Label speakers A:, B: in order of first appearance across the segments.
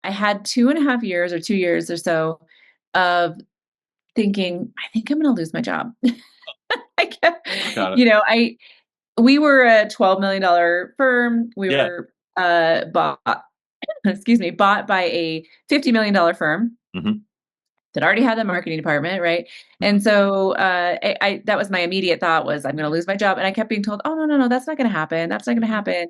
A: I had 2.5 years or 2 years or so of thinking, I think I'm going to lose my job. I kept,
B: Got it.
A: you know, we were a $12 million firm. We
B: Yeah.
A: were bought, bought by a $50 million firm
B: Hmm.
A: that already had the marketing department, right? And so that was my immediate thought was I'm going to lose my job, and I kept being told, "Oh, no, no, no, that's not going to happen. That's not going to
B: Hmm.
A: happen."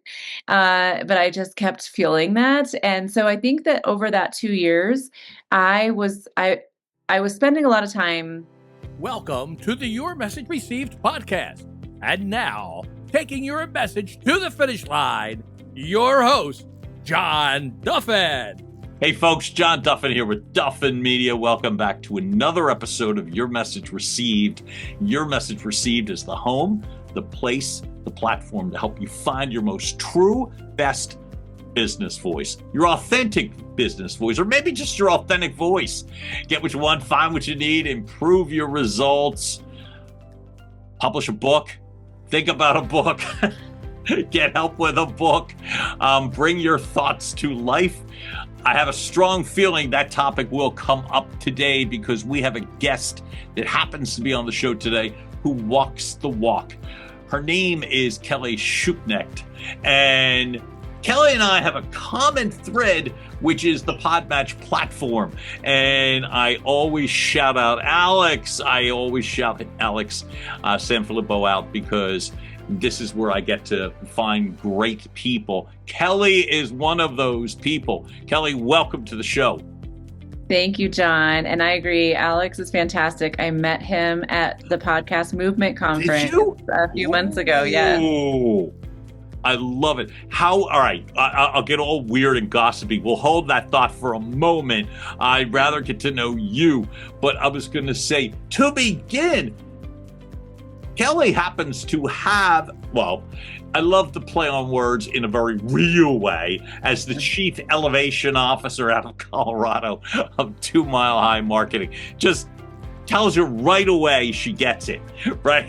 A: But I just kept feeling that, and so I think that over that 2 years, I was I I was spending a lot of time.
C: Welcome to the Your Message Received podcast. And now, taking your message to the finish line, your host, John Duffin.
B: Hey, folks, John Duffin here with Duffin Media. Welcome back to another episode of Your Message Received. Your Message Received is the home, the place, the platform to help you find your most true, best business voice, your authentic business voice, or maybe just your authentic voice. Get what you want, find what you need, improve your results, publish a book, think about a book, get help with a book, bring your thoughts to life. I have a strong feeling that topic will come up today because we have a guest that happens to be on the show today who walks the walk. Her name is Kelly Schuknecht, and Kelly and I have a common thread, which is the Podmatch platform. And I always shout out Alex. I always shout Alex Sanfilippo out because this is where I get to find great people. Kelly is one of those people. Kelly, welcome to the show.
A: Thank you, John. And I agree. Alex is fantastic. I met him at the Podcast Movement Conference a few months ago. Yes.
B: I love it. All right, I'll get all weird and gossipy. We'll hold that thought for a moment. I'd rather get to know you. But I was going to say, to begin, Kelly happens to have, well, I love to play on words in a very real way, as the chief elevation officer out of Colorado of 2 Mile High Marketing. Just tells you right away she gets it, right?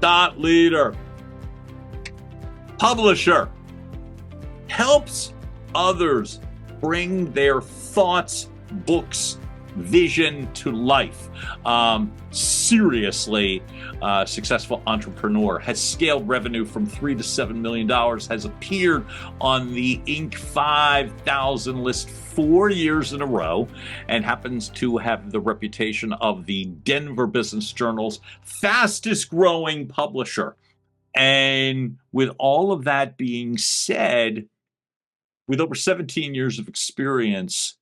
B: Thought leader, publisher, helps others bring their thoughts, books, vision to life. Seriously successful entrepreneur, has scaled revenue from $3 to $7 million, has appeared on the Inc. 5000 list 4 years in a row, and happens to have the reputation of the Denver Business Journal's fastest growing publisher. And with all of that being said, with over 17 years of experience,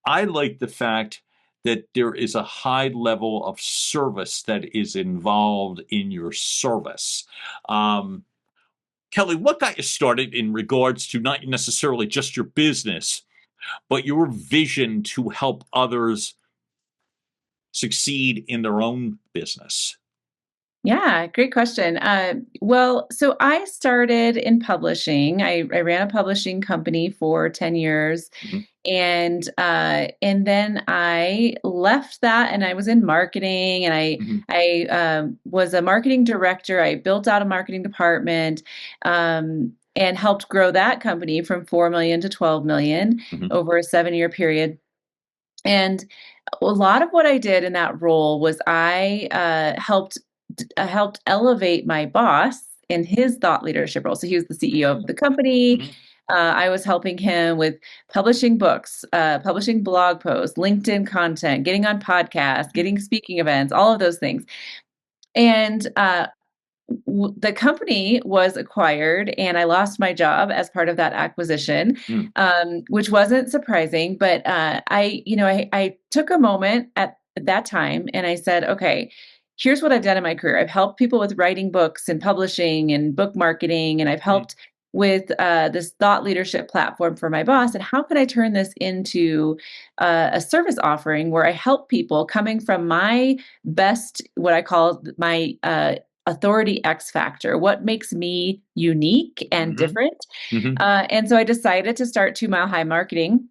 B: I like the fact that there is a high level of service that is involved in your service. Kelly, what got you started in regards to not necessarily just your business, but your vision to help others succeed in their own business?
A: Yeah, great question. Well, so I started in publishing. I ran a publishing company for 10 years,
B: Mhm.
A: and then I left that, and I was in marketing, and
B: Mhm.
A: I was a marketing director. I built out a marketing department, and helped grow that company from 4 million to 12 million
B: Mhm.
A: over a 7-year period. And a lot of what I did in that role was I helped elevate my boss in his thought leadership role. So he was the CEO of the company.
B: Mhm.
A: I was helping him with publishing books, publishing blog posts, LinkedIn content, getting on podcasts, getting speaking events, all of those things. And the company was acquired, and I lost my job as part of that acquisition,
B: Mhm.
A: which wasn't surprising. But I took a moment at that time, and I said, okay, here's what I've done in my career. I've helped people with writing books and publishing and book marketing, and I've
B: Mhm.
A: helped with this thought leadership platform for my boss. And how can I turn this into a service offering where I help people coming from my best, what I call my authority X factor, what makes me unique and
B: Mhm.
A: different.
B: Mhm.
A: And so I decided to start 2 Mile High Marketing.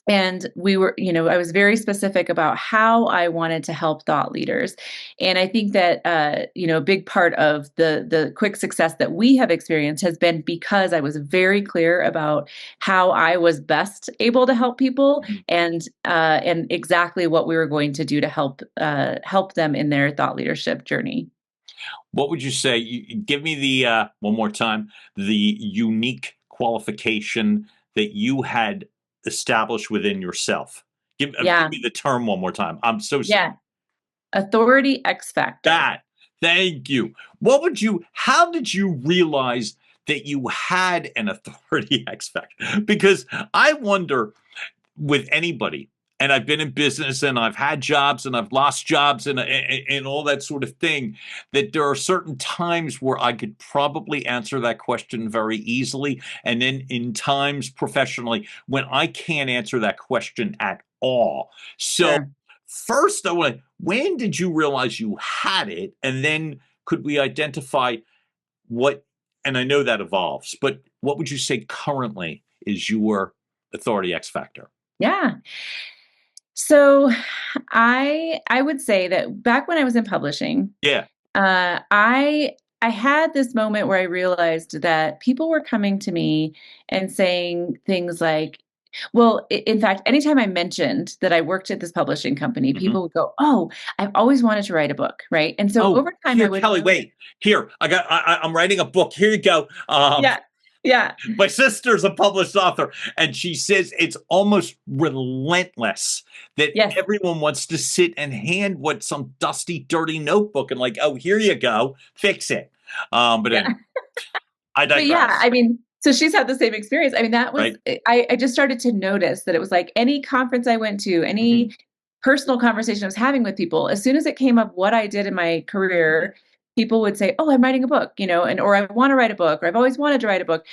A: And we were, I was very specific about how I wanted to help thought leaders. And I think that, a big part of the quick success that we have experienced has been because I was very clear about how I was best able to help people,
B: Mhm.
A: and exactly what we were going to do to help them in their thought leadership journey.
B: What would you say? Give me the one more time, the unique qualification that you had established within yourself. Give
A: Yeah.
B: me the term one more time. I'm so sorry.
A: Yeah. Authority X factor.
B: That. Thank you. How did you realize that you had an authority X factor? Because I wonder with anybody, and I've been in business and I've had jobs and I've lost jobs and all that sort of thing, that there are certain times where I could probably answer that question very easily. And then in times professionally when I can't answer that question at all. So
A: Sure.
B: first, when did you realize you had it? And then could we identify what, and I know that evolves, but what would you say currently is your authority X factor?
A: Yeah. So I would say that back when I was in publishing,
B: Yeah.
A: I had this moment where I realized that people were coming to me and saying things like, well, in fact, anytime I mentioned that I worked at this publishing company,
B: Mhm.
A: people would go, "Oh, I've always wanted to write a book," right? And so
B: Oh,
A: over time, I
B: here,
A: would
B: Kelly,
A: notice,
B: wait. Here, I'm writing a book. Here you go.
A: yeah, yeah,
B: My sister's a published author, and she says it's almost relentless that
A: yes,
B: everyone wants to sit and hand what some dusty, dirty notebook and like, oh, here you go, fix it. But
A: yeah.
B: anyway, I
A: But yeah,
B: digress.
A: I mean, so she's had the same experience. I mean, that was
B: Right?
A: I just started to notice that it was like any conference I went to,
B: Hmm.
A: any personal conversation I was having with people, as soon as it came up what I did in my
B: Hmm.
A: career, people would say, "Oh, I'm writing a book," and or I want to write a book, or I've always wanted to write a book.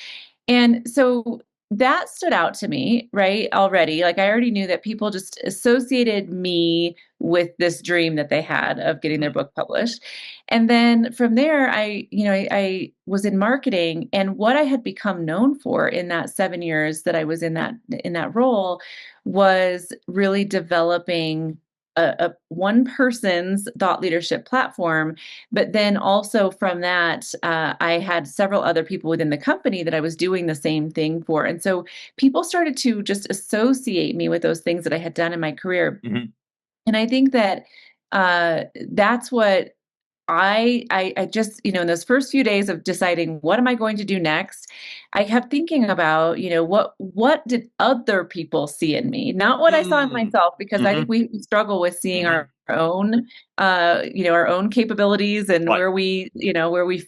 A: And so that stood out to me, right? Already. Like I already knew that people just associated me with this dream that they had of getting their book published. And then from there, I was in marketing, and what I had become known for in that 7 years that I was in that role was really developing a one person's thought leadership platform. But then also from that, I had several other people within the company that I was doing the same thing for. And so people started to just associate me with those things that I had done in my career.
B: Hmm.
A: And I think that that's what I just, in those first few days of deciding what am I going to do next, I kept thinking about, what did other people see in me? Not what I saw in
B: Mm.
A: myself, because I think
B: Hmm.
A: we struggle with seeing
B: Hmm.
A: our own capabilities and
B: Right.
A: where we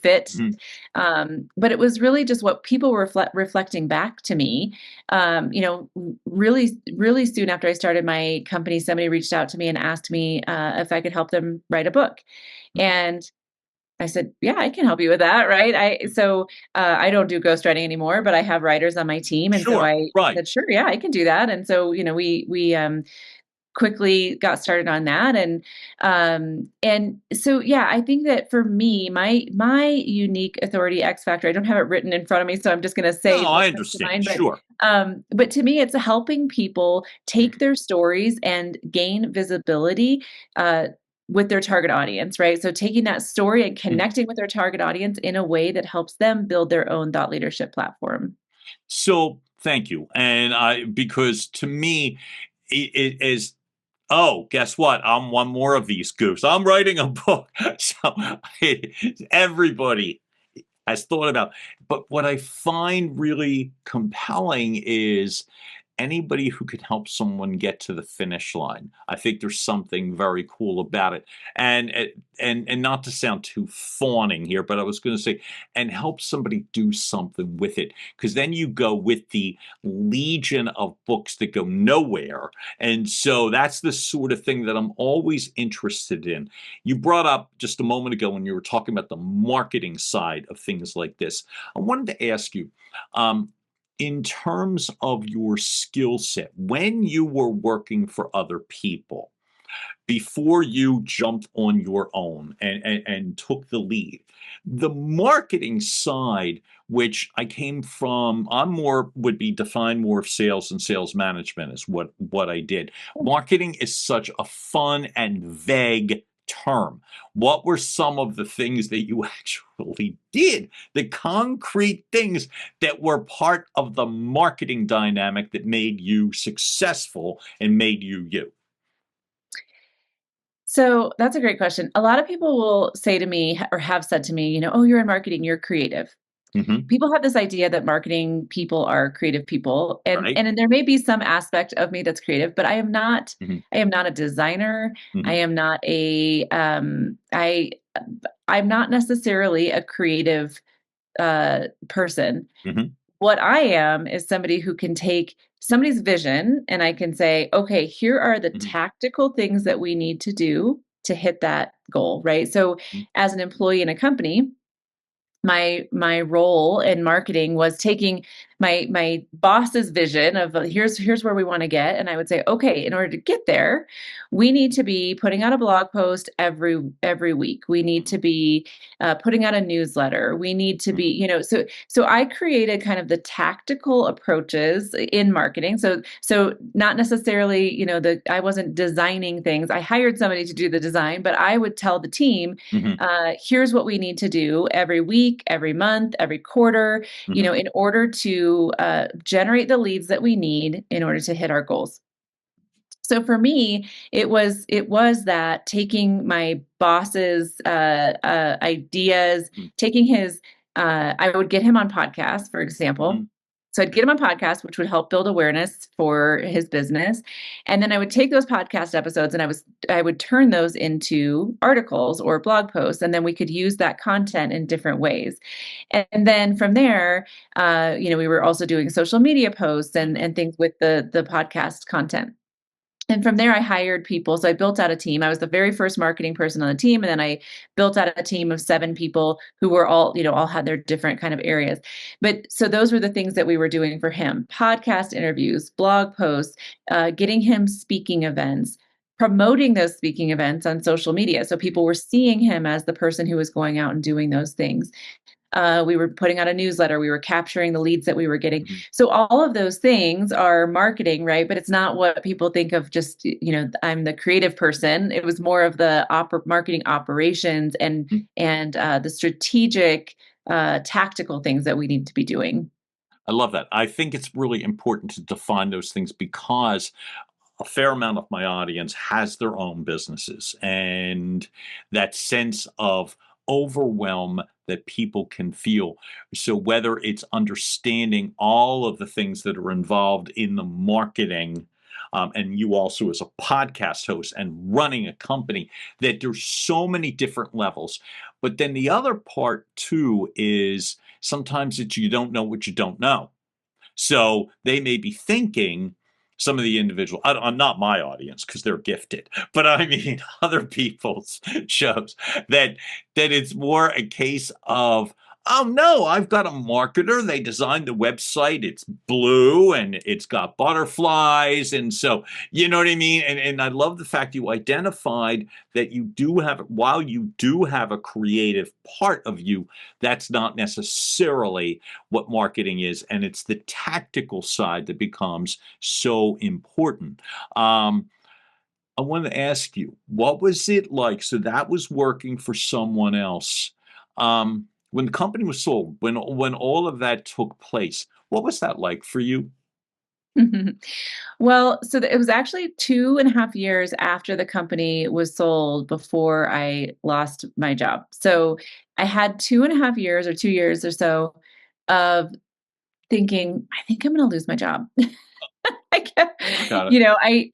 A: fit.
B: Mhm.
A: But it was really just what people were reflecting back to me. Really, really soon after I started my company, somebody reached out to me and asked me if I could help them write a book. And I said, "Yeah, I can help you with that." Right. I don't do ghostwriting anymore, but I have writers on my team. And so
B: Sure.
A: I
B: Right.
A: said, "Sure, yeah, I can do that." And so, we quickly got started on that. And so, yeah, I think that for me, my unique authority X factor, I don't have it written in front of me, so I'm just going to
B: No,
A: say what
B: I
A: comes to
B: understand.
A: mind. But
B: Sure.
A: to me, it's helping people take their stories and gain visibility, uh, with their target audience, right? So taking that story and
B: Mhm.
A: connecting with their target audience in a way that helps them build their own thought leadership platform.
B: So thank you. And because to me, it is, oh, guess what? I'm one more of these goofs. I'm writing a book. So everybody has thought about. But what I find really compelling is anybody who can help someone get to the finish line. I think there's something very cool about it. And not to sound too fawning here, but I was going to say, and help somebody do something with it, because then you go with the legion of books that go nowhere. And so that's the sort of thing that I'm always interested in. You brought up just a moment ago when you were talking about the marketing side of things like this. I wanted to ask you, um, in terms of your skill set, when you were working for other people, before you jumped on your own and took the lead, the marketing side which I came from. I'm more would be defined more of sales and sales management is what I did. Marketing is such a fun and vague term. What were some of the things that you actually did? The concrete things that were part of the marketing dynamic that made you successful and made you you?
A: So that's a great question. A lot of people will say to me or have said to me, oh, you're in marketing, you're creative.
B: Mm-hmm.
A: People have this idea that marketing people are creative people, and
B: Right?
A: and there may be some aspect of me that's creative, but I am not.
B: Mm-hmm.
A: I am not a designer. I
B: Mm-hmm.
A: am not a. I'm not necessarily a creative person.
B: Mm-hmm.
A: What I am is somebody who can take somebody's vision and I can say, okay, here are the
B: Mm-hmm.
A: tactical things that we need to do to hit that goal, right? So, as an employee in a company, my role in marketing was taking my boss's vision of here's where we want to get, and I would say, okay, in order to get there, we need to be putting out a blog post every week. We need to be putting out a newsletter. We need to be, so I created kind of the tactical approaches in marketing. So not necessarily, I wasn't designing things. I hired somebody to do the design, but I would tell the team,
B: Mm-hmm.
A: here's what we need to do every week, every month, every quarter,
B: Mm-hmm.
A: in order to generate the leads that we need in order to hit our goals. So for me, it was that taking my boss's ideas, taking his. I would get him on podcasts, for
B: Mm-hmm.
A: example. So I'd get him on podcasts, which would help build awareness for his business, and then I would take those podcast episodes and I would turn those into articles or blog posts, and then we could use that content in different ways. And then from there, we were also doing social media posts and things with the podcast content. And from there, I hired people. So I built out a team. I was the very first marketing person on the team. And then I built out a team of 7 people who were all had their different kind of areas. But so those were the things that we were doing for him: podcast interviews, blog posts, getting him speaking events, promoting those speaking events on social media. So people were seeing him as the person who was going out and doing those things. We were putting out a newsletter. We were capturing the leads that we were getting.
B: Mm-hmm.
A: So all of those things are marketing, right? But it's not what people think of. Just I'm the creative person. It was more of the marketing operations and the strategic, tactical things that we need to be doing.
B: I love that. I think it's really important to define those things because a fair amount of my audience has their own businesses, and that sense of overwhelm that people can feel. So whether it's understanding all of the things that are involved in the marketing, and you also as a podcast host and running a company, that there's so many different levels. But then the other part too is sometimes it's you don't know what you don't know. So they may be thinking, some of the individual, I'm not my audience because they're gifted, but I mean other people's shows, that it's more a case of, oh no, I've got a marketer. They designed the website. It's blue and it's got butterflies. And so, you know what I mean? And I love the fact you identified that you do have, while you do have a creative part of you, that's not necessarily what marketing is. And it's the tactical side that becomes so important. I want to ask you, what was it like? So that was working for someone else. When the company was sold, when all of that took place, what was that like for you?
A: Well, so it was actually 2.5 years after the company was sold before I lost my job. So I had 2.5 years or 2 years or so of thinking, I think I'm going to lose my job. I kept,
B: Got it.
A: you know, I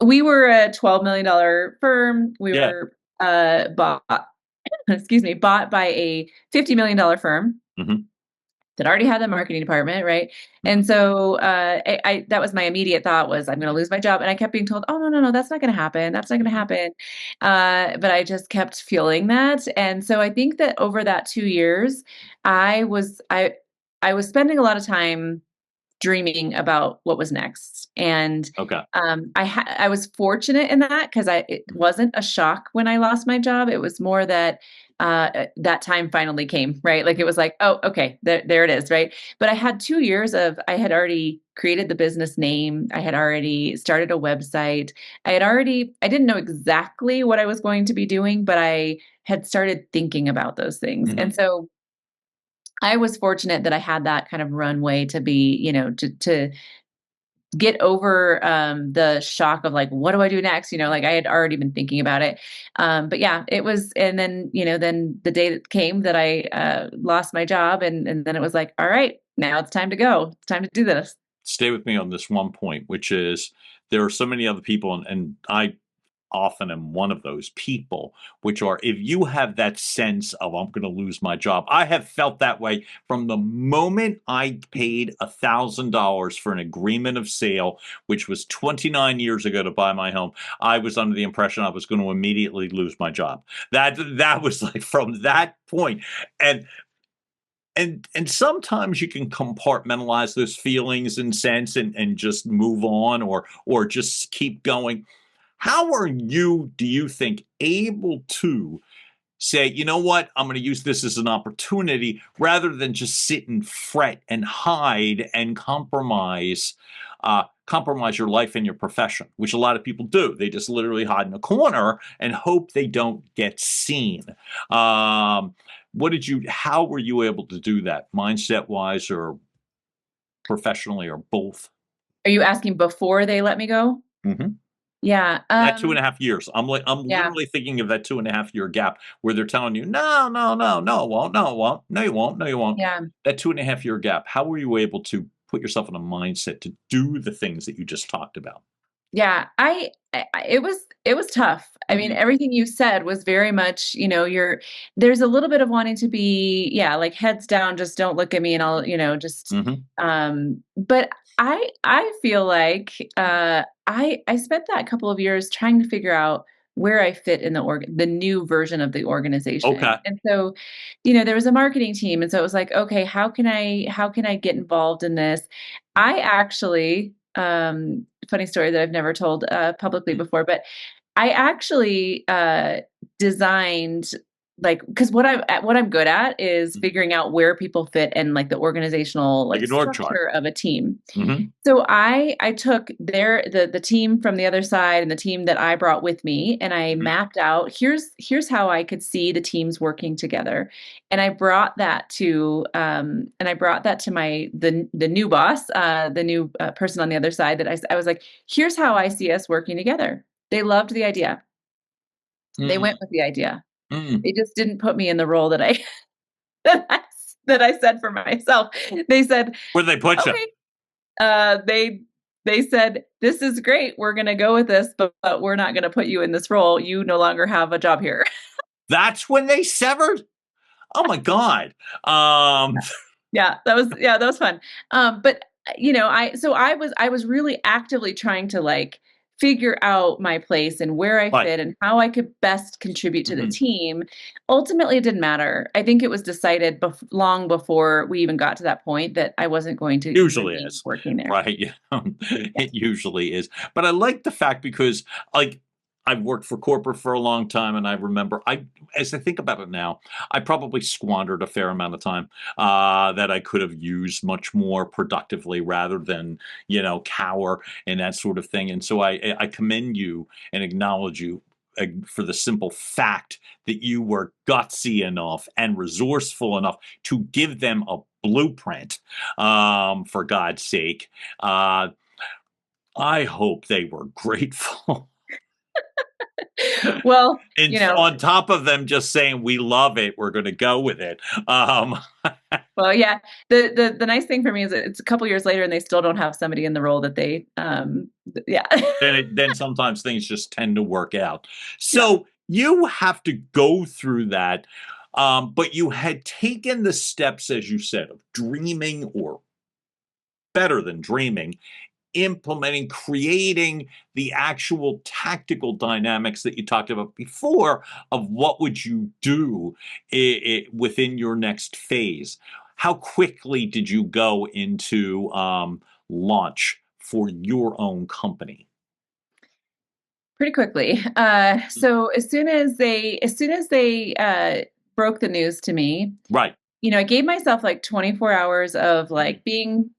A: we were a $12 million firm. We
B: Yeah.
A: were bought, excuse me, bought by a $50 million firm
B: Hmm.
A: that already had the marketing department, right? And so I that was my immediate thought was I'm going to lose my job, and I kept being told, oh no, that's not going to happen, that's not going to happen. But I just kept feeling that, and so I think that over that 2 years, I was I I was spending a lot of time dreaming about what was next. And
B: Okay.
A: I was fortunate in that because it wasn't a shock when I lost my job. It was more that that time finally came, right? Like it was like, oh, okay, there it is, right? But I had 2 years I had already created the business name. I had already started a website. I didn't know exactly what I was going to be doing, but I had started thinking about those things. And
B: Mhm.
A: so I was fortunate that I had that kind of runway to be, to get over the shock of like, what do I do next? Like I had already been thinking about it. But yeah, it was, and then, then the day that came that I lost my job, and then it was like, all right, now it's time to go. It's time to do this.
B: Stay with me on this one point, which is there are so many other people, and I often am one of those people, which are if you have that sense of I'm going to lose my job. I have felt that way from the moment I paid $1,000 for an agreement of sale, which was 29 years ago to buy my home. I was under the impression I was going to immediately lose my job. That was like from that point. And and sometimes you can compartmentalize those feelings and sense and just move on or just keep going. How are you, do you think, able to say, you know what, I'm going to use this as an opportunity rather than just sit and fret and hide and compromise your life and your profession, which a lot of people do. They just literally hide in a corner and hope they don't get seen. Um, how were you able to do that, mindset wise or professionally or both?
A: Are you asking before they let me go?
B: Mhm.
A: Yeah.
B: That 2.5 years. I'm
A: Yeah.
B: literally thinking of that 2.5 year gap where they're telling you, "No, no, no, no, it won't. No, it won't. No, you won't. No, you won't."
A: Yeah.
B: That 2.5 year gap, how were you able to put yourself in a mindset to do the things that you just talked about?
A: Yeah, it was tough. I mean,
B: Mhm,
A: everything you said was very much, there's a little bit of wanting to be, yeah, like heads down, just don't look at me and I'll, just
B: mhm,
A: but I feel like I spent that couple of years trying to figure out where I fit in the new version of the organization.
B: okay,
A: And so, there was a marketing team, and so it was like, okay, how can I get involved in this? I actually funny story that I've never told publicly
B: mm,
A: before, but I actually designed, like, because what I'm good at is
B: mhm,
A: figuring out where people fit and like the organizational
B: like
A: like
B: an org chart.
A: structure of a team.
B: Mhm,
A: So I took the team from the other side and the team that I brought with me, and I
B: mhm,
A: mapped out, here's how I could see the teams working together. And I brought that to the new boss, the new person on the other side, that I was like, here's how I see us working together. They loved the idea. They
B: mm,
A: went with the idea.
B: mm.
A: They just didn't put me in the role that I that I, that I said for myself. They said,
B: Where'd they put you?
A: okay. They said, "This is great. We're gonna go with this, but we're not gonna put you in this role. You no longer have a job here."
B: That's when they severed? Oh my god. Um,
A: Yeah, that was fun. But I was really actively trying to like figure out my place and where I
B: right.
A: fit and how I could best contribute to the
B: Mhm.
A: team. Ultimately, it didn't matter. I think it was decided long before we even got to that point that I wasn't going to
B: Usually
A: remain
B: is,
A: working there.
B: right? Yeah,
A: Yeah.
B: it usually is. But I like the fact because, like, I've worked for corporate for a long time, and I remember as I think about it now, I probably squandered a fair amount of time that I could have used much more productively rather than cower and that sort of thing. And so I commend you and acknowledge you. For the simple fact that you were gutsy enough and resourceful enough to give them a blueprint for God's sake. Uh, I hope they were grateful.
A: Well,
B: And on top of them just saying, we love it, we're going to go with it. Um,
A: well, yeah. The nice thing for me is that it's a couple years later and they still don't have somebody in the role that they yeah.
B: then sometimes things just tend to work out.
A: Yeah.
B: So you have to go through that. But you had taken the steps, as you said, of dreaming or better than dreaming implementing, creating the actual tactical dynamics that you talked about before of what would you do within your next phase. How quickly did you go into launch for your own company?
A: Pretty quickly. So as soon as they broke the news to me,
B: Right.
A: I gave myself like 24 hours of like being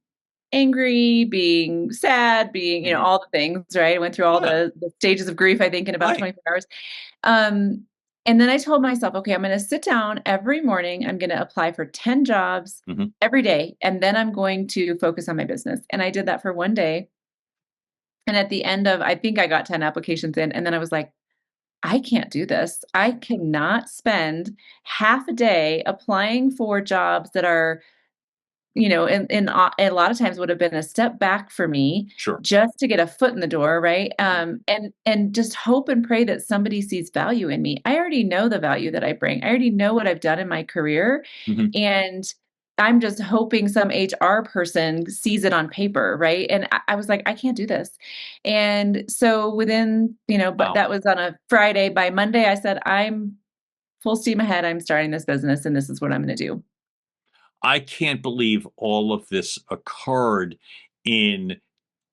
A: angry, being sad, being,
B: Mhm.
A: all the things, right? I went through all
B: Yeah.
A: the stages of grief, I think, in about
B: Right.
A: 24 hours. Um, and then I told myself, okay, I'm going to sit down every morning. I'm going to apply for 10 jobs
B: Hmm.
A: every day. And then I'm going to focus on my business. And I did that for one day. And at the end of, I think I got 10 applications in. And then I was like, I can't do this. I cannot spend half a day applying for jobs that are a lot of times would have been a step back for me
B: Sure.
A: just to get a foot in the door, right?
B: Mhm.
A: And just hope and pray that somebody sees value in me. I already know the value that I bring. I already know what I've done in my career,
B: Mhm.
A: and I'm just hoping some HR person sees it on paper, right? And I was like, I can't do this. And so but
B: Wow.
A: that was on a Friday. By Monday, I said, I'm full steam ahead. I'm starting this business, and this is what I'm going to do.
B: I can't believe all of this occurred in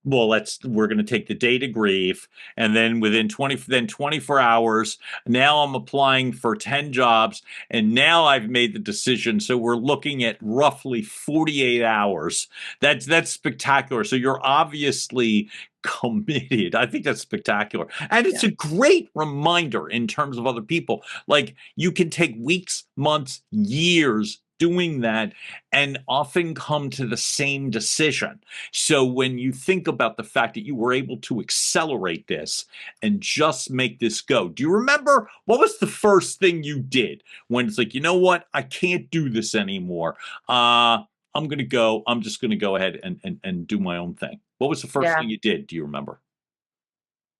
B: well, we're going to take the day to grieve, and then within 24 hours, now I'm applying for 10 jobs, and now I've made the decision. So we're looking at roughly 48 hours. That's spectacular. So you're obviously committed. I think that's spectacular. And it's
A: Yeah.
B: a great reminder in terms of other people. Like you can take weeks, months, years doing that and often come to the same decision. So when you think about the fact that you were able to accelerate this and just make this go, do you remember what was the first thing you did when it's like, you know what, I can't do this anymore. I'm just gonna go ahead and do my own thing. What was the first
A: Yeah.
B: thing you did? Do you remember?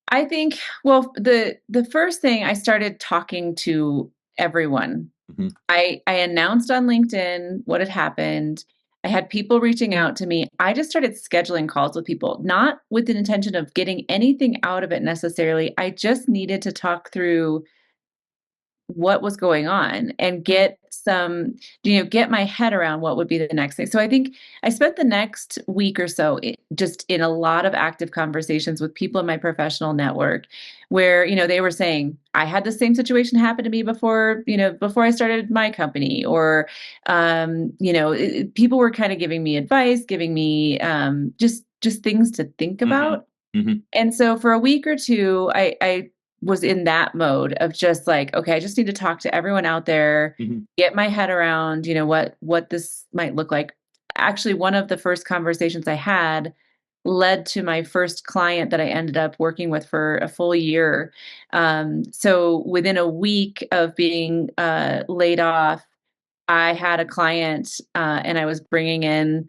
A: I think, well, the first thing, I started talking to everyone.
B: Mhm.
A: I announced on LinkedIn what had happened. I had people reaching out to me. I just started scheduling calls with people, not with an intention of getting anything out of it necessarily. I just needed to talk through what was going on and get my head around what would be the next thing. So I think I spent the next week or so just in a lot of active conversations with people in my professional network where, they were saying, I had the same situation happen to me before I started my company, or, people were kind of giving me advice, giving me just things to think
B: Mhm.
A: about.
B: Mhm.
A: And so for a week or two, I was in that mode of just like, okay, I just need to talk to everyone out there,
B: Mhm.
A: get my head around, what this might look like. Actually, one of the first conversations I had led to my first client that I ended up working with for a full year. So within a week of being laid off, I had a client, and I was bringing in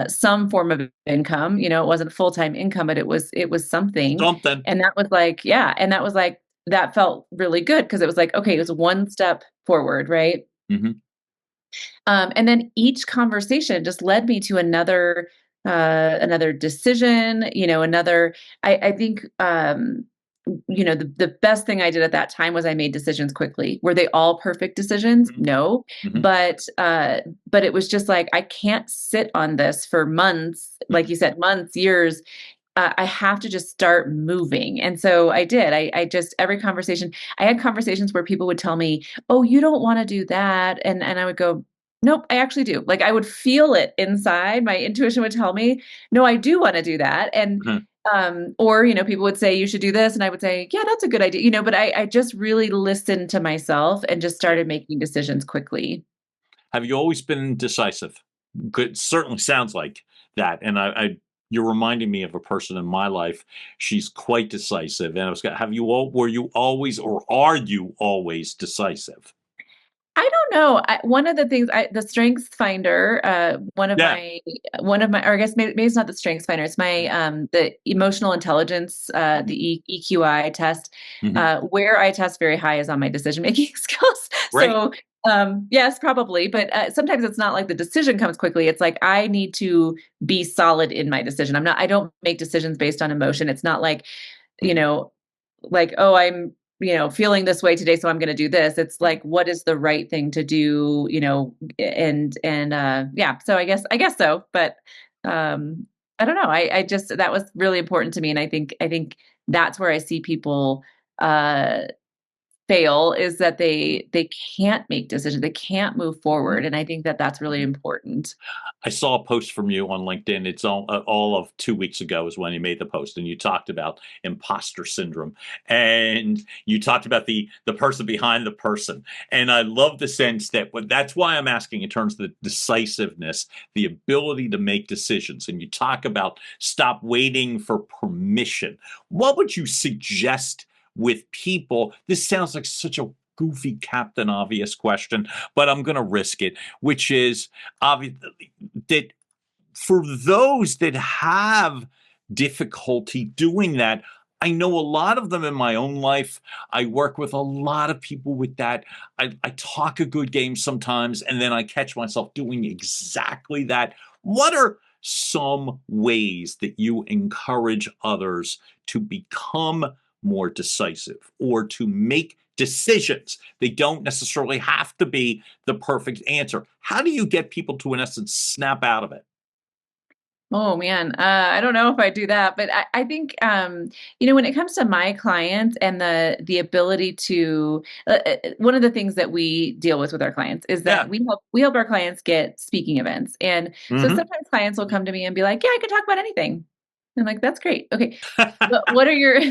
A: some form of income. It wasn't full-time income, but it was something.
B: Something.
A: And that was like, yeah, and that was like that felt really good because it was like, okay, it was one step forward, right?
B: Mhm.
A: And then each conversation just led me to another decision, another. I think the best thing I did at that time was I made decisions quickly. Were they all perfect decisions?
B: Mhm.
A: No,
B: Mhm.
A: but it was just like I can't sit on this for months, like
B: Mhm.
A: you said, months, years. I have to just start moving. And so I did. I just every conversation, I had conversations where people would tell me, "Oh, you don't want to do that," and I would go, "Nope, I actually do." Like I would feel it inside. My intuition would tell me, "No, I do want to do that." And
B: Mhm.
A: or people would say, "You should do this," and I would say, "Yeah, that's a good idea." But I just really listened to myself and just
B: Yeah.
A: started making decisions quickly.
B: Have you always been decisive? Good, certainly sounds like that. And you're reminding me of a person in my life. She's quite decisive. And I was going, have you all, were you always, or are you always decisive?
A: I don't know. One of the things, the Strengths Finder,
B: Yeah.
A: or I guess maybe it's not the Strengths Finder. It's my the emotional intelligence, the
B: Mhm.
A: EQI test,
B: Mhm.
A: where I test very high is on my decision making skills.
B: Great.
A: So yes, probably, but sometimes it's not like the decision comes quickly. It's like I need to be solid in my decision. I don't make decisions based on emotion. It's not like you
B: Mhm.
A: know like, oh, I'm, feeling this way today, so I'm going to do this. It's
B: Mhm.
A: like, what is the right thing to do, and yeah, so I guess so, but I don't know. I just that was really important to me, and I think that's where I see people uh fail is that they can't make decisions. They can't move forward. And I think that that's really important.
B: I saw a post from you on LinkedIn. It's all of 2 weeks ago is when you made the post, and you talked about imposter syndrome, and you talked about the person behind the person. And I love the sense that that's why I'm asking in terms of the decisiveness, the ability to make decisions. And you talk about stop waiting for permission. What would you suggest with people? This sounds like such a goofy Captain Obvious question, but I'm going to risk it, which is obviously that for those that have difficulty doing that, I know a lot of them in my own life. I work with a lot of people with that. I talk a good game sometimes, and then I catch myself doing exactly that. What are some ways that you encourage others to become more decisive or to make decisions? They don't necessarily have to be the perfect answer. How do you get people to, in essence, snap out of it?
A: Oh man, I don't know if I do that, but I think when it comes to my clients and the ability to one of the things that we deal with our clients is
B: Yeah.
A: that we help our clients get speaking events, and so
B: Hmm.
A: sometimes clients will come to me and be like, "Yeah, I can talk about anything." I'm like, "That's great, okay, but what are your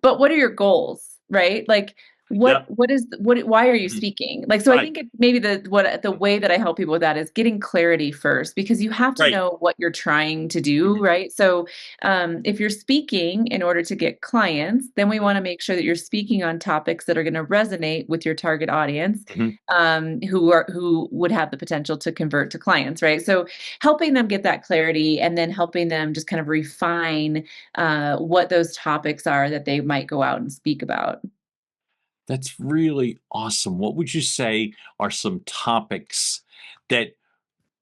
A: but what are your goals, right? Like, what
B: Yep.
A: what is what? Why are you
B: Mhm.
A: speaking? Like, so I
B: Right.
A: think maybe the way that I help people with that is getting clarity first, because you have to
B: Right.
A: know what you're trying to do,
B: Mhm.
A: right? So, if you're speaking in order to get clients, then we want to make sure that you're speaking on topics that are going to resonate with your target audience,
B: Mhm.
A: who would have the potential to convert to clients, right? So, helping them get that clarity, and then helping them just kind of refine what those topics are that they might go out and speak about.
B: That's really awesome. What would you say are some topics that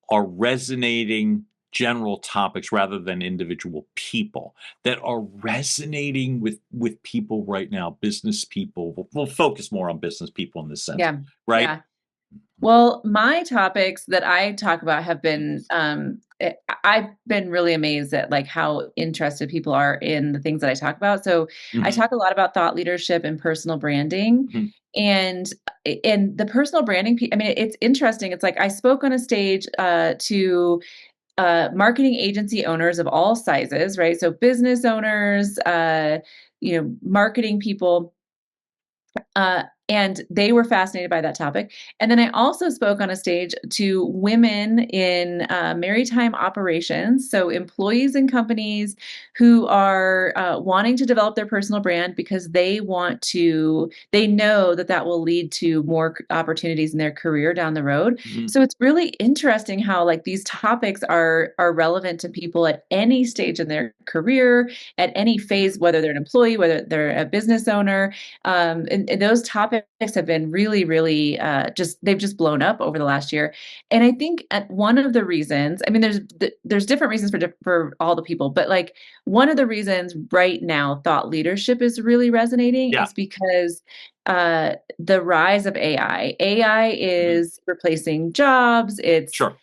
B: are resonating, general topics rather than individual people, that are resonating with people right now, business people? We'll focus more on business people in this sense,
A: Yeah.
B: right?
A: Yeah. Well, my topics that I talk about have been, I've been really amazed at like how interested people are in the things that I talk about. So I
B: Mhm.
A: talk a lot about thought leadership and personal branding.
B: Mhm.
A: And in the personal branding, I mean, it's interesting. It's like I spoke on a stage to marketing agency owners of all sizes, right? So business owners, marketing people, and they were fascinated by that topic. And then I also spoke on a stage to women in maritime operations, so employees in companies who are wanting to develop their personal brand because they know that that will lead to more opportunities in their career down the road.
B: Mhm.
A: So it's really interesting how like these topics are relevant to people at any stage in their career, at any phase, whether they're an employee, whether they're a business owner, and those topics have been really, really they've just blown up over the last year. And I think at one of the reasons, I mean, there's different reasons for all the people, but like one of the reasons right now thought leadership is really resonating
B: Yeah.
A: is because the rise of AI. AI
B: Mhm.
A: is replacing jobs. It's
B: Sure.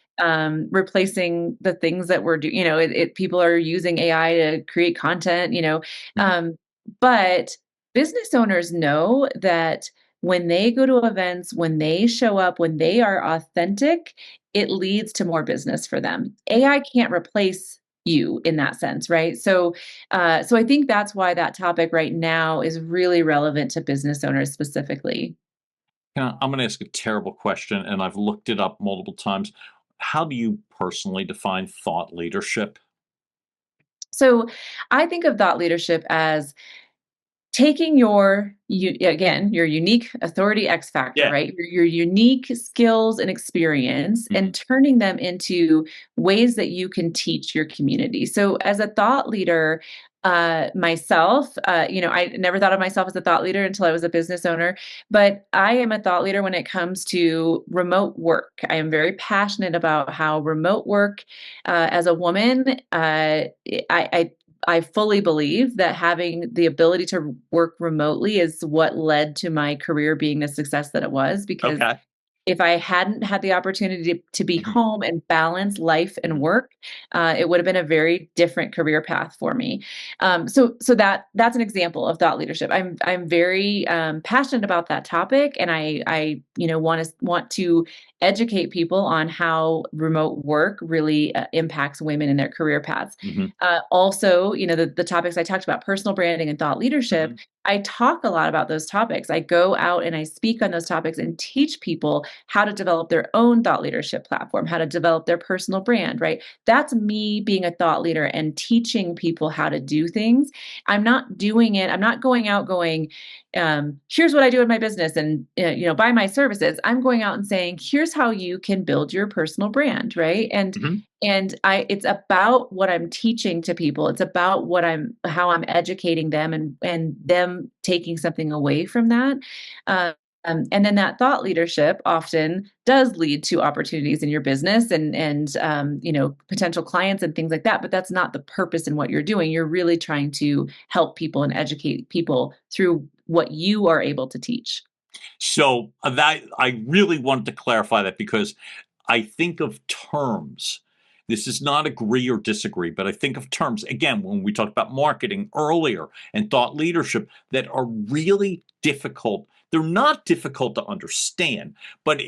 A: replacing the things that we're doing. People are using AI to create content.
B: Mhm.
A: But business owners know that when they go to events, when they show up, when they are authentic, it leads to more business for them. AI can't replace you in that sense, right? So I think that's why that topic right now is really relevant to business owners specifically.
B: I'm going to ask a terrible question, and I've looked it up multiple times. How do you personally define thought leadership?
A: So I think of thought leadership as taking your unique authority X factor,
B: Yeah.
A: right? Your unique skills and experience, and
B: Mhm.
A: turning them into ways that you can teach your community. So as a thought leader, myself, I never thought of myself as a thought leader until I was a business owner, but I am a thought leader when it comes to remote work. I am very passionate about how remote work, as a woman, I fully believe that having the ability to work remotely is what led to my career being the success that it was, because
B: Okay.
A: if I hadn't had the opportunity to be home and balance life and work, it would have been a very different career path for me. So that's an example of thought leadership. I'm very passionate about that topic, and I want to educate people on how remote work really impacts women in their career paths. Also, the topics I talked about, personal branding and thought leadership. I talk a lot about those topics. I go out and I speak on those topics and teach people how to develop their own thought leadership platform, how to develop their personal brand, right? That's me being a thought leader and teaching people how to do things. I'm not doing it. I'm not going out going, here's what I do in my business and, buy my services. I'm going out and saying, here's how you can build your personal brand, right? And it's about what I'm teaching to people. It's about how I'm educating them and them taking something away from that. And then that thought leadership often does lead to opportunities in your business and potential clients and things like that. But that's not the purpose in what you're doing. You're really trying to help people and educate people through what you are able to teach.
B: So that I really wanted to clarify that, because I think of terms. This is not agree or disagree, but I think of terms, again, when we talked about marketing earlier and thought leadership, that are really difficult. They're not difficult to understand, but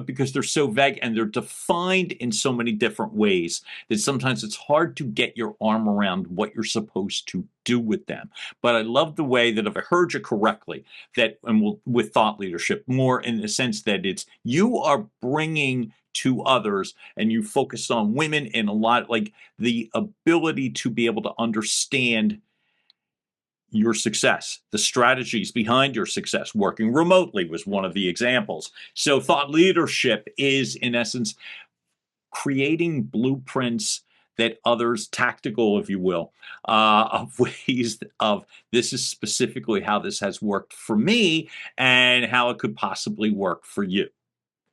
B: because they're so vague and they're defined in so many different ways that sometimes it's hard to get your arm around what you're supposed to do with them. But I love the way that, if I heard you correctly, that with thought leadership, more in the sense that it's you are bringing to others, and you focus on women in a lot, like the ability to be able to understand your success, the strategies behind your success. Working remotely was one of the examples. So thought leadership is, in essence, creating blueprints that others, tactical, if you will, of ways of, this is specifically how this has worked for me and how it could possibly work for you.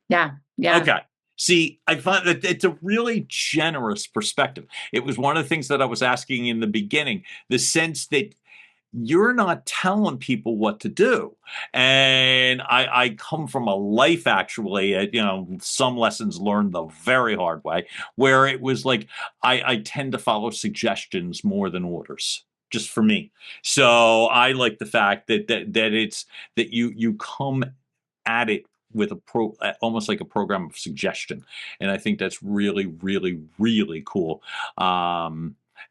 A: Yeah.
B: Okay. See, I find that it's a really generous perspective. It was one of the things that I was asking in the beginning, the sense that you're not telling people what to do. And I come from a life, actually, some lessons learned the very hard way, where it was like, I tend to follow suggestions more than orders, just for me. So I like the fact that it's that you come at it with almost like a program of suggestion. And I think that's really, really, really cool.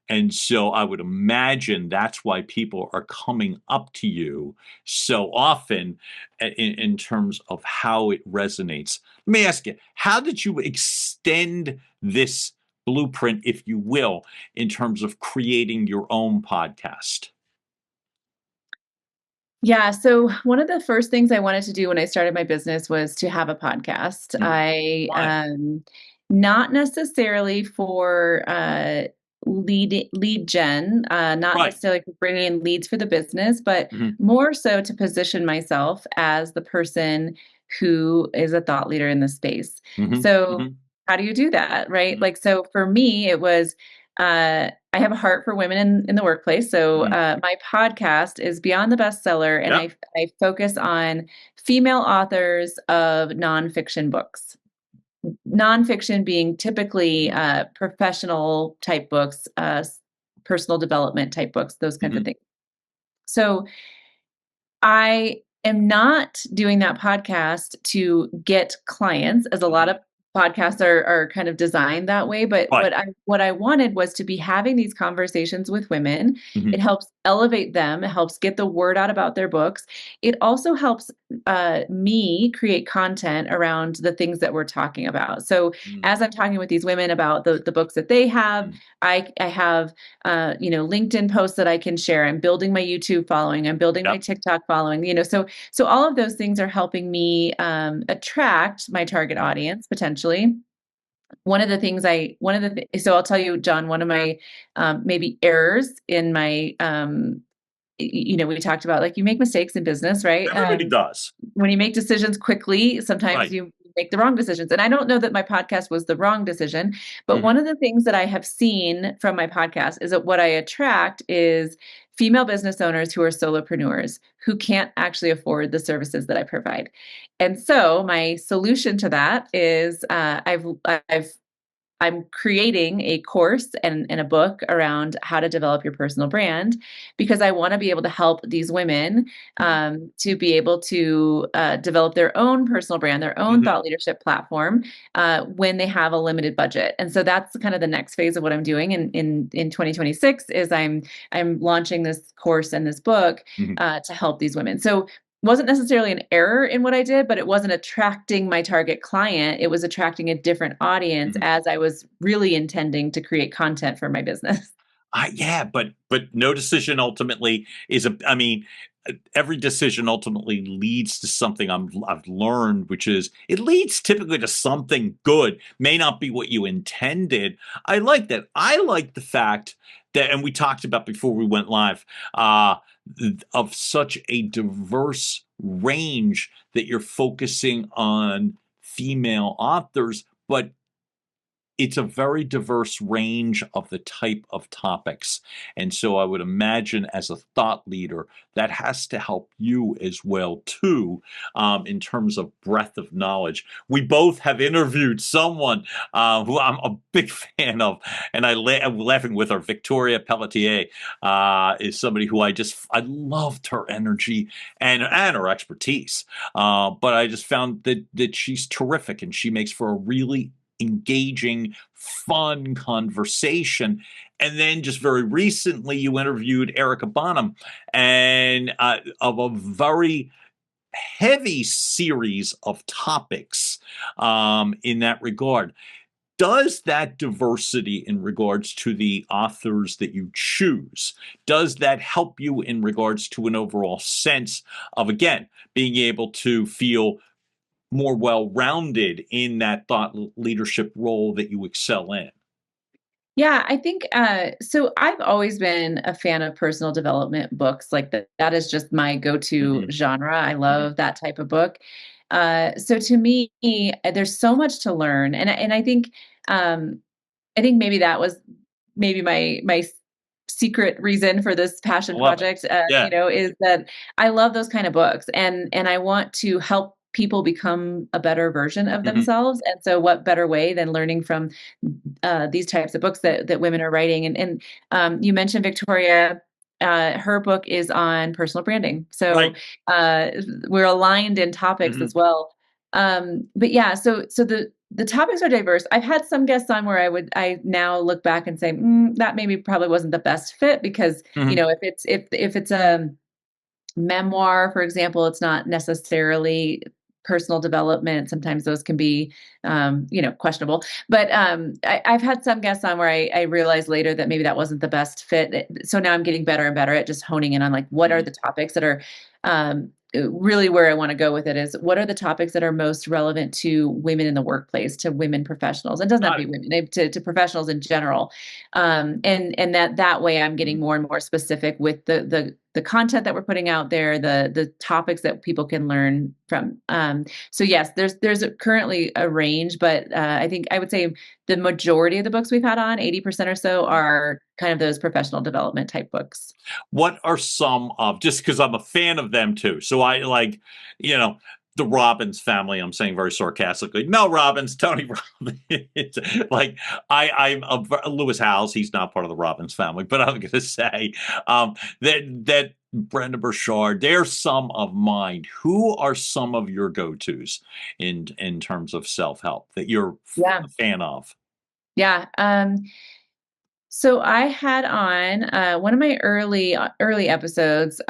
B: And so I would imagine that's why people are coming up to you so often in terms of how it resonates. Let me ask you, how did you extend this blueprint, if you will, in terms of creating your own podcast?
A: Yeah. So one of the first things I wanted to do when I started my business was to have a podcast.
B: Why?
A: Not necessarily for lead gen, not
B: Right.
A: necessarily for bringing in leads for the business, but
B: Mhm.
A: more so to position myself as the person who is a thought leader in the space.
B: Mhm.
A: So
B: Mhm.
A: how do you do that, right?
B: Mhm.
A: Like, so for me, it was I have a heart for women in the workplace. So
B: Mhm.
A: my podcast is Beyond the Bestseller, and
B: Yep.
A: I focus on female authors of nonfiction books. Nonfiction being typically
B: Mhm.
A: professional type books, personal development type books, those kinds of
B: Mhm.
A: things. So I am not doing that podcast to get clients, as a lot
B: Mhm.
A: of podcasts are kind of designed that way. But
B: Right.
A: what I wanted was to be having these conversations with women. It
B: Mhm.
A: helps elevate them. It helps get the word out about their books. It also helps me create content around the things that we're talking about. So
B: Mm.
A: as I'm talking with these women about the books that they have,
B: Mhm.
A: I have LinkedIn posts that I can share. I'm building my YouTube following. I'm building my
B: Yep.
A: TikTok following. So all of those things are helping me attract my target audience potentially. So I'll tell you, John, one of my maybe errors in my we talked about, like, you make mistakes in business, right?
B: Everybody does.
A: When you make decisions quickly, sometimes
B: Right.
A: you make the wrong decisions. And I don't know that my podcast was the wrong decision, but
B: Mhm.
A: one of the things that I have seen from my podcast is that what I attract is female business owners who are solopreneurs who can't actually afford the services that I provide. And so my solution to that is I'm creating a course and a book around how to develop your personal brand, because I want to be able to help these women to be able to develop their own personal brand, their own
B: Mhm.
A: thought leadership platform when they have a limited budget. And so that's kind of the next phase of what I'm doing in 2026 is I'm launching this course and this book
B: Mhm.
A: to help these women. So wasn't necessarily an error in what I did, but it wasn't attracting my target client. It was attracting a different audience
B: Mhm.
A: as I was really intending to create content for my business.
B: Yeah, but no decision ultimately is a. I mean, every decision ultimately leads to something I've learned, which is it leads typically to something good. May not be what you intended. I like that. I like the fact that, and we talked about before we went live, of such a diverse range that you're focusing on female authors, but it's a very diverse range of the type of topics. And so I would imagine as a thought leader, that has to help you as well too, in terms of breadth of knowledge. We both have interviewed someone who I'm a big fan of, and I'm laughing with her. Victoria Pelletier is somebody who I loved her energy and her expertise. But I just found that she's terrific, and she makes for a really engaging, fun conversation. And then just very recently, you interviewed Erica Bonham, and of a very heavy series of topics in that regard. Does that diversity in regards to the authors that you choose, does that help you in regards to an overall sense of, again, being able to feel more well-rounded in that thought leadership role that you excel in?
A: Yeah, I think so. I've always been a fan of personal development books. Like that is just my go-to
B: Mhm,
A: genre. I
B: mhm.
A: love that type of book. So to me, there's so much to learn, and I think maybe that was maybe my secret reason for this
B: I
A: passion
B: love it.
A: project,
B: Yeah.
A: is that I love those kind of books, and I want to help people become a better version of
B: Mhm.
A: themselves. And so, what better way than learning from these types of books that women are writing? And you mentioned Victoria. Her book is on personal branding, so
B: Right.
A: uh, we're aligned in topics as
B: Mhm.
A: well. But yeah, so the topics are diverse. I've had some guests on where I now look back and say, that maybe probably wasn't the best fit because,
B: Mhm.
A: if it's a memoir, for example, it's not necessarily personal development. Sometimes those can be, questionable. But I've had some guests on where I realized later that maybe that wasn't the best fit. So now I'm getting better and better at just honing in on like what are
B: Mhm.
A: the topics that are really where I want to go with it is what are the topics that are most relevant to women in the workplace, to women professionals. It doesn't have to
B: Got
A: be
B: it.
A: women, to professionals in general. And that way I'm getting
B: Mhm.
A: more and more specific with the content that we're putting out there, the topics that people can learn from. So yes, there's currently a range, but I think I would say the majority of the books we've had on, 80% or so,
B: Mhm.
A: are kind of those professional development type books.
B: What are some of, just because I'm a fan of them too. So I like, you know, the Robbins family, I'm saying very sarcastically. Mel Robbins, Tony Robbins. Like I'm Lewis Howes, he's not part of the Robbins family, but I'm gonna say that Brenda Burchard, they're some of mine. Who are some of your go-tos in terms of self-help that you're
A: Yeah.
B: a fan of?
A: Yeah. So I had on one of my early episodes,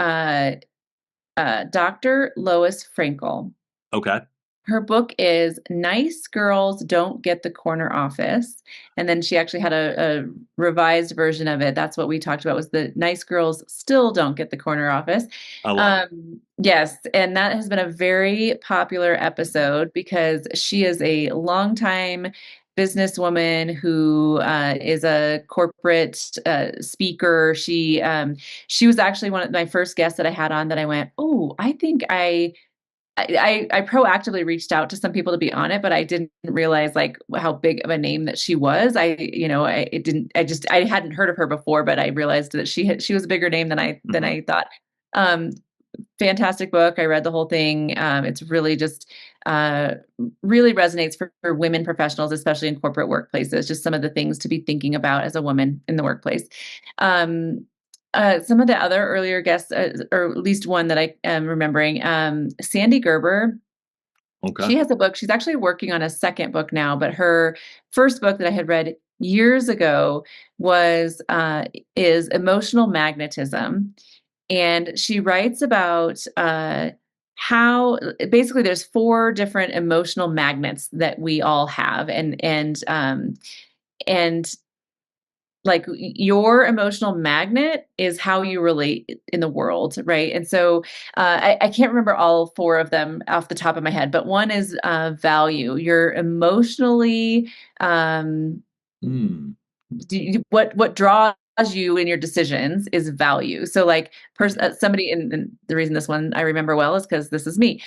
A: Dr. Lois Frankel.
B: Okay.
A: Her book is Nice Girls Don't Get the Corner Office. And then she actually had a revised version of it. That's what we talked about was the Nice Girls Still Don't Get the Corner Office.
B: I love it.
A: Yes, and that has been a very popular episode because she is a longtime businesswoman who is a corporate speaker. She was actually one of my first guests that I had on that I went, oh, I think I proactively reached out to some people to be on it, but I didn't realize like how big of a name that she was. I hadn't heard of her before, but I realized that she was a bigger name than I thought. Um, Fantastic book. I read the whole thing. It's really just really resonates for women professionals, especially in corporate workplaces. Just some of the things to be thinking about as a woman in the workplace. Um, some of the other earlier guests, or at least one that I am remembering, Sandy Gerber.
B: Okay.
A: She has a book. She's actually working on a second book now, but her first book that I had read years ago was is Emotional Magnetism, and she writes about how basically there's four different emotional magnets that we all have, and like your emotional magnet is how you relate in the world, right? And so I can't remember all four of them off the top of my head, but one is value. You're emotionally
B: Mm.
A: what draws you in your decisions is value. So like somebody, and the reason this one I remember well is because this is me.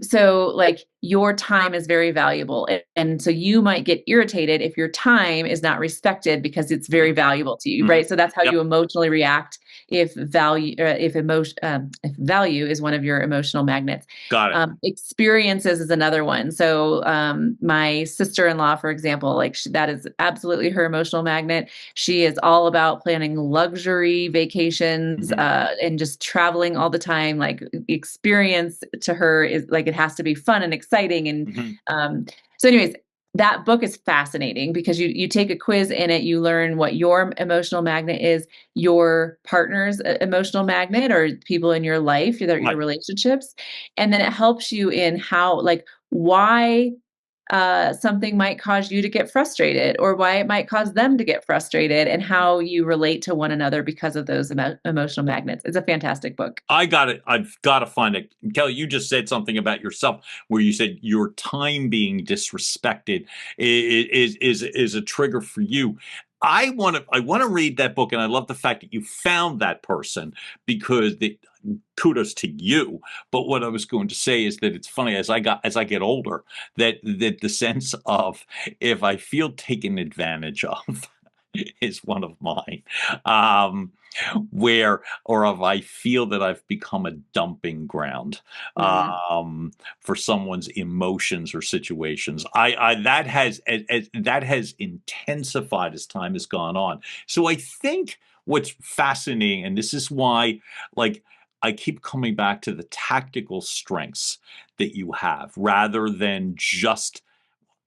A: So like your time is very valuable, and so you might get irritated if your time is not respected because it's very valuable to you, right? So that's how
B: Yep.
A: you emotionally react if value is one of your emotional magnets.
B: Got it.
A: Experiences is another one. So my sister-in-law, for example, like that is absolutely her emotional magnet. She is all about planning luxury vacations and just traveling all the time. Like experience to her is like it has to be fun and exciting. And so, anyways, that book is fascinating because you take a quiz in it, you learn what your emotional magnet is, your partner's emotional magnet, or people in your life, your relationships, and then it helps you in how like why something might cause you to get frustrated or why it might cause them to get frustrated and how you relate to one another because of those emotional magnets. It's a fantastic book.
B: I got it. I've got to find it. Kelly, you just said something about yourself where you said your time being disrespected is a trigger for you. I want to read that book, and I love the fact that you found that person because kudos to you. But what I was going to say is that it's funny as I get older that the sense of if I feel taken advantage of is one of mine. Um, where or if I feel that I've become a dumping ground
A: Mhm.
B: for someone's emotions or situations. I that has intensified as time has gone on. So I think what's fascinating, and this is why, like, I keep coming back to the tactical strengths that you have rather than just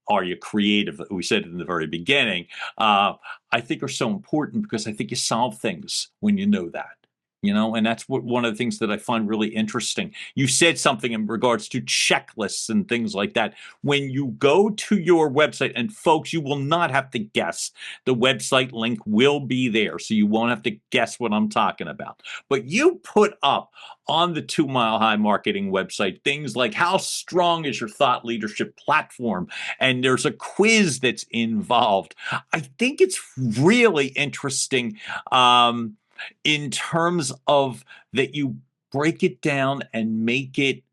B: are you creative? We said in the very beginning, I think are so important because I think you solve things when you know that. And that's what one of the things that I find really interesting. You said something in regards to checklists and things like that. When you go to your website, and folks, you will not have to guess. The website link will be there, so you won't have to guess what I'm talking about. But you put up on the 2 Mile High Marketing website things like how strong is your thought leadership platform, and there's a quiz that's involved. I think it's really interesting in terms of that you break it down and make it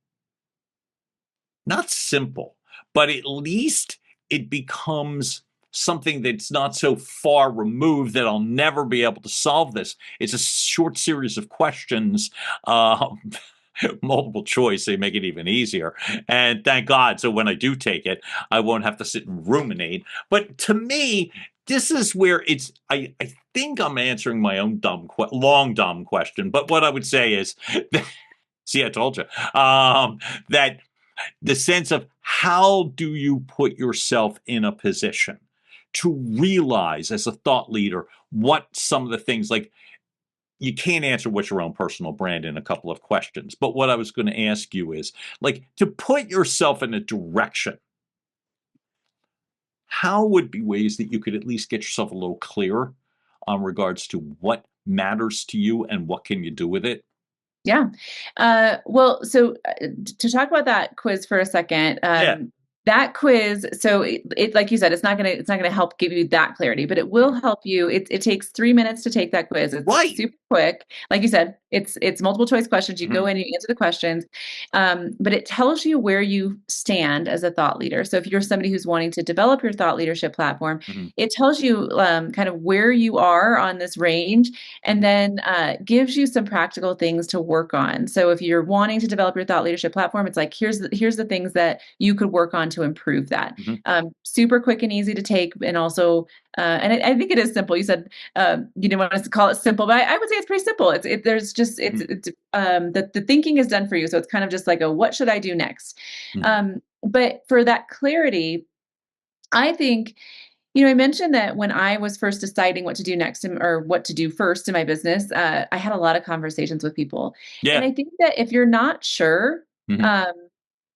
B: not simple, but at least it becomes something that's not so far removed that I'll never be able to solve this. It's a short series of questions. Multiple choice, they make it even easier. And thank God. So when I do take it, I won't have to sit and ruminate. But to me, this is where I think I'm answering my own long, dumb question. But what I would say is, see, I told you, that the sense of how do you put yourself in a position to realize as a thought leader what some of the things like you can't answer what's your own personal brand in a couple of questions. But what I was going to ask you is like to put yourself in a direction. How would be ways that you could at least get yourself a little clearer on regards to what matters to you and what can you do with it?
A: Yeah. Well, so to talk about that quiz for a second,
B: Yeah.
A: That quiz, so it like you said, it's not gonna help give you that clarity, but it will help you. It takes 3 minutes to take that quiz. It's
B: Right.
A: super quick. Like you said, it's multiple choice questions. You go in, you answer the questions, but it tells you where you stand as a thought leader. So if you're somebody who's wanting to develop your thought leadership platform, it tells you kind of where you are on this range, and then gives you some practical things to work on. So if you're wanting to develop your thought leadership platform, it's like here's the things that you could work on to improve that. Super quick and easy to take, and also, and I think it is simple. You said you didn't want us to call it simple, but I would say it's pretty simple. There's just the thinking is done for you, so it's kind of just like a what should I do next. But for that clarity, I think. I mentioned that when I was first deciding what to do next or what to do first in my business, I had a lot of conversations with people. And
B: Yeah.
A: I think that if you're not sure, um,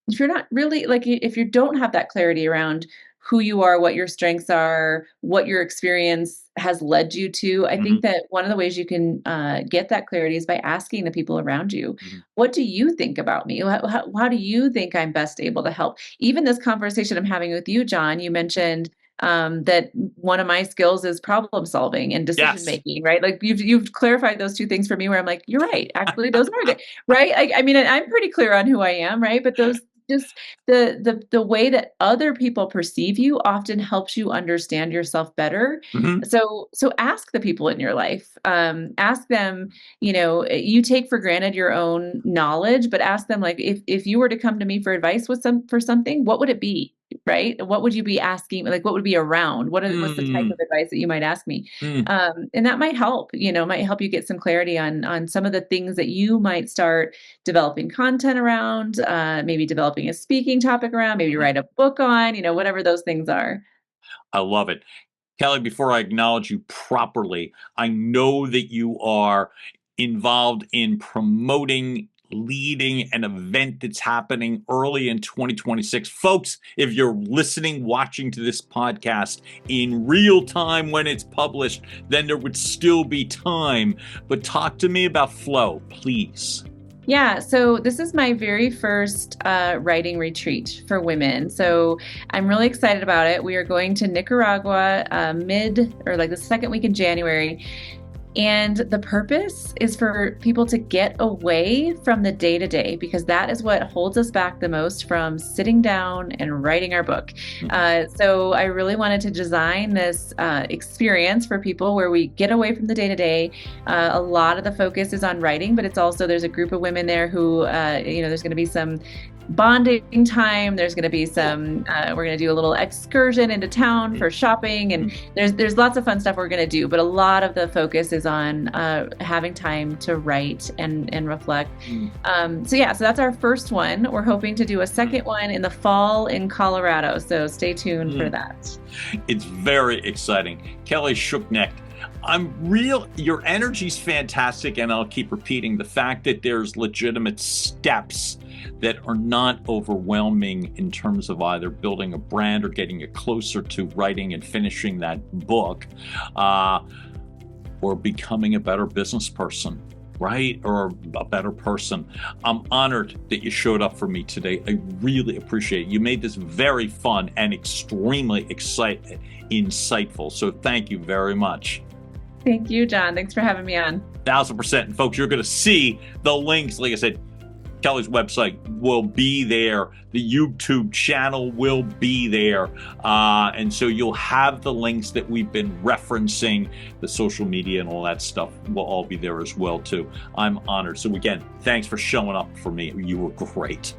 A: if you're not really like, if you don't have that clarity around who you are, what your strengths are, what your experience has led you to, I think that one of the ways you can get that clarity is by asking the people around you, what do you think about me? How do you think I'm best able to help? Even this conversation I'm having with you, John, you mentioned that one of my skills is problem solving and decision
B: Yes.
A: making, right? Like you've clarified those two things for me where I'm like, you're right. Actually, those are good, right? I mean, I'm pretty clear on who I am, right? But those just the way that other people perceive you often helps you understand yourself better. So ask the people in your life, ask them, you take for granted your own knowledge, but ask them, like, if you were to come to me for advice for something, what would it be? Right? What would you be asking? Like, what would be around? What's the type of advice that you might ask me? And that might help, might help you get some clarity on some of the things that you might start developing content around, maybe developing a speaking topic around, maybe write a book on, whatever those things are.
B: I love it. Kelly, before I acknowledge you properly, I know that you are involved in promoting, leading an event that's happening early in 2026. Folks, if you're listening, watching to this podcast in real time when it's published, then there would still be time. But talk to me about Flow, please.
A: Yeah, so this is my very first writing retreat for women. So I'm really excited about it. We are going to Nicaragua the second week in January. And the purpose is for people to get away from the day-to-day, because that is what holds us back the most from sitting down and writing our book. So I really wanted to design this experience for people where we get away from the day-to-day. A lot of the focus is on writing, but there's a group of women there who, there's going to be some bonding time. There's going to be some, we're going to do a little excursion into town for shopping, and there's lots of fun stuff we're going to do, but a lot of the focus is on having time to write and reflect. So that's our first one. We're hoping to do a second one in the fall in Colorado, so stay tuned for that.
B: It's very exciting. Kelly Schuknecht, your energy's fantastic, and I'll keep repeating the fact that there's legitimate steps that are not overwhelming in terms of either building a brand or getting you closer to writing and finishing that book, or becoming a better business person, right? Or a better person. I'm honored that you showed up for me today. I really appreciate it. You made this very fun and extremely insightful. So thank you very much.
A: Thank you, John. Thanks for having me on.
B: 1000%. And folks, you're going to see the links. Like I said, Kelly's website will be there. The YouTube channel will be there. And so you'll have the links that we've been referencing, the social media and all that stuff will all be there as well, too. I'm honored. So again, thanks for showing up for me. You were great.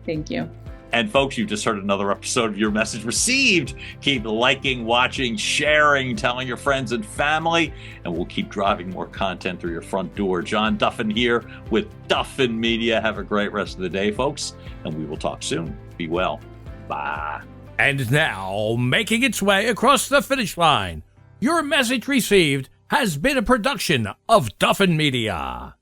A: Thank you.
B: And folks, you've just heard another episode of Your Message Received. Keep liking, watching, sharing, telling your friends and family, and we'll keep driving more content through your front door. John Duffin here with Duffin Media. Have a great rest of the day, folks, and we will talk soon. Be well. Bye.
C: And now, making its way across the finish line, Your Message Received has been a production of Duffin Media.